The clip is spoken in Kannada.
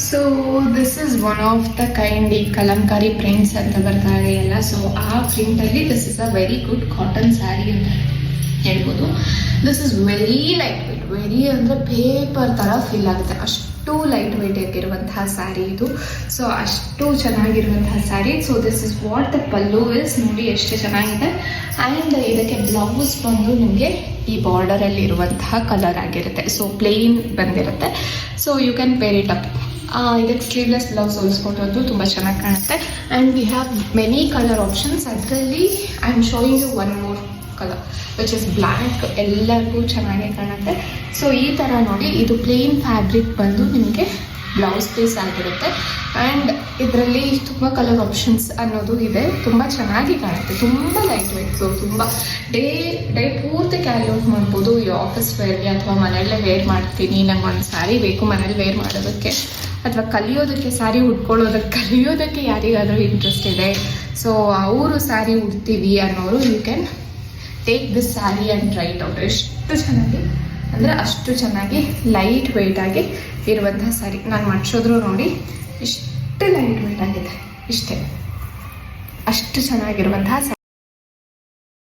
So this is one of the kind ಈ ಕಲಂಕಾರಿ ಪ್ರಿಂಟ್ಸ್ ಅಂತ ಬರ್ತಾ ಇದೆಯಲ್ಲ, ಸೊ ಆ ಪ್ರಿಂಟಲ್ಲಿ this is a very good cotton sari ಅಂತ ಹೇಳ್ಬೋದು. This is very light weight, very ಅಂದರೆ ಪೇಪರ್ ಥರ ಫೀಲ್ ಆಗುತ್ತೆ, ಅಷ್ಟು ಲೈಟ್ ವೇಟ್ ಆಗಿರುವಂತಹ ಸ್ಯಾರಿ ಇದು. ಸೊ ಅಷ್ಟು ಚೆನ್ನಾಗಿರುವಂತಹ sari. So this is what the pallu is, ನೋಡಿ ಎಷ್ಟು ಚೆನ್ನಾಗಿದೆ. ಆ್ಯಂಡ್ ಇದಕ್ಕೆ ಬ್ಲೌಸ್ ಬಂದು ನಿಮಗೆ ಈ ಬಾರ್ಡರಲ್ಲಿ ಇರುವಂತಹ ಕಲರ್ ಆಗಿರುತ್ತೆ. ಸೊ ಪ್ಲೇನ್ ಬಂದಿರುತ್ತೆ. So you can pair it up. ಇದಕ್ಕೆ ಸ್ಲೀವ್ಲೆಸ್ ಬ್ಲೌಸ್ ಹೊಲಿಸ್ಕೊಟ್ಟದ್ದು ತುಂಬ ಚೆನ್ನಾಗಿ ಕಾಣುತ್ತೆ. And we have many colour options. ಅದರಲ್ಲಿ I am showing you one more colour which is black. ಎಲ್ಲರಿಗೂ ಚೆನ್ನಾಗಿ ಕಾಣುತ್ತೆ. ಸೊ ಈ ಥರ ನೋಡಿ, ಇದು ಪ್ಲೇನ್ ಫ್ಯಾಬ್ರಿಕ್ ಬಂದು ನಿಮಗೆ ಬ್ಲೌಸ್ ಪೀಸ್ ಆಗಿರುತ್ತೆ. ಆ್ಯಂಡ್ ಇದರಲ್ಲಿ ತುಂಬ ಕಲರ್ ಆಪ್ಷನ್ಸ್ ಅನ್ನೋದು ಇದೆ. ತುಂಬ ಚೆನ್ನಾಗಿ ಕಾಣುತ್ತೆ, ತುಂಬ ಲೈಟ್ ವೇಟ್. ಸೊ ತುಂಬ ಡೇ ಪೂರ್ತಿ ಕ್ಯಾರಿ ಔಟ್ ಮಾಡ್ಬೋದು. ಈ ಆಫೀಸ್ ವೇರ್ಗೆ ಅಥವಾ ಮನೆಯಲ್ಲೇ ವೇರ್ ಮಾಡ್ತೀನಿ, ನಂಗೆ ಒಂದು ಸ್ಯಾರಿ ಬೇಕು ಮನೇಲಿ ವೇರ್ ಮಾಡೋದಕ್ಕೆ, ಅಥವಾ ಕಲಿಯೋದಕ್ಕೆ, ಸ್ಯಾರಿ ಉಟ್ಕೊಳ್ಳೋದಕ್ಕೆ, ಕಲಿಯೋದಕ್ಕೆ ಯಾರಿಗಾದರೂ ಇಂಟ್ರೆಸ್ಟ್ ಇದೆ, ಸೊ ಅವರು ಸ್ಯಾರಿ ಉಡ್ತೀವಿ ಅನ್ನೋರು you can take this sari and try it out. ಎಷ್ಟು ಚೆನ್ನಾಗಿ ಅಂದರೆ ಅಷ್ಟು ಚೆನ್ನಾಗಿ ಲೈಟ್ ವೆಯ್ಟ್ ಆಗಿ ಇರುವಂತಹ ಸ್ಯಾರಿ. ನಾನು ಮಡ್ಸೋದ್ರು ನೋಡಿ ಇಷ್ಟು ಲೈಟ್ ವೆಯ್ಟ್ ಆಗಿದೆ, ಇಷ್ಟೇ, ಅಷ್ಟು ಚೆನ್ನಾಗಿರುವಂತಹ ಸ್ಯಾರಿ.